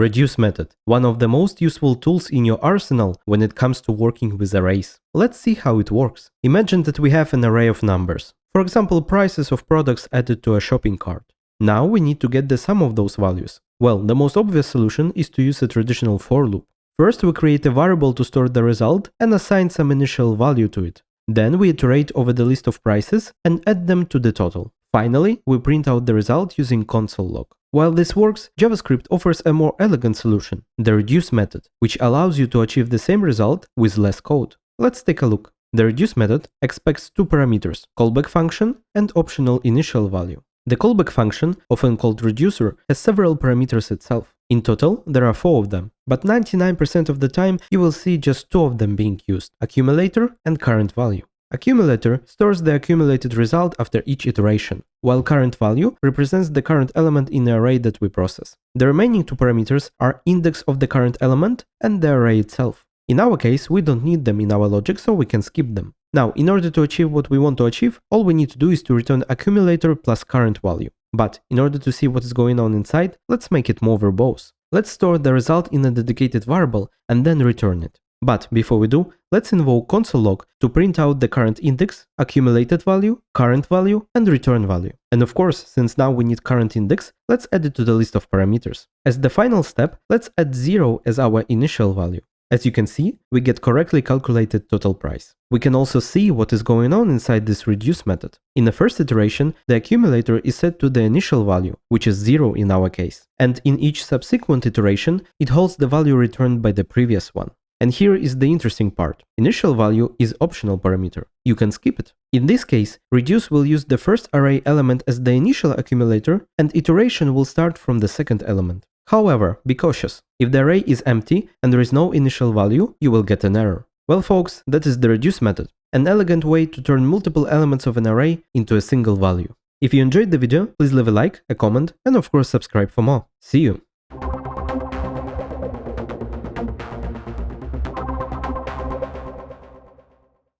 Reduce method, one of the most useful tools in your arsenal when it comes to working with arrays. Let's see how it works. Imagine that we have an array of numbers. For example, prices of products added to a shopping cart. Now we need to get the sum of those values. Well, the most obvious solution is to use a traditional for loop. First, we create a variable to store the result and assign some initial value to it. Then we iterate over the list of prices and add them to the total. Finally, we print out the result using console log. While this works, JavaScript offers a more elegant solution, the reduce method, which allows you to achieve the same result with less code. Let's take a look. The reduce method expects two parameters, callback function and optional initial value. The callback function, often called reducer, has several parameters itself. In total, there are 4 of them, but 99% of the time you will see just 2 of them being used, accumulator and current value. Accumulator stores the accumulated result after each iteration, while current value represents the current element in the array that we process. The remaining 2 parameters are index of the current element and the array itself. In our case, we don't need them in our logic, so we can skip them. Now, in order to achieve what we want to achieve, all we need to do is to return accumulator plus current value. But in order to see what is going on inside, let's make it more verbose. Let's store the result in a dedicated variable and then return it. But before we do, let's invoke console log to print out the current index, accumulated value, current value, and return value. And of course, since now we need current index, let's add it to the list of parameters. As the final step, let's add 0 as our initial value. As you can see, we get correctly calculated total price. We can also see what is going on inside this reduce method. In the first iteration, the accumulator is set to the initial value, which is 0 in our case. And in each subsequent iteration, it holds the value returned by the previous one. And here is the interesting part. Initial value is optional parameter. You can skip it. In this case, reduce will use the first array element as the initial accumulator, and iteration will start from the second element. However, be cautious. If the array is empty and there is no initial value, you will get an error. Well folks, that is the reduce method, an elegant way to turn multiple elements of an array into a single value. If you enjoyed the video, please leave a like, a comment, and of course subscribe for more. See you!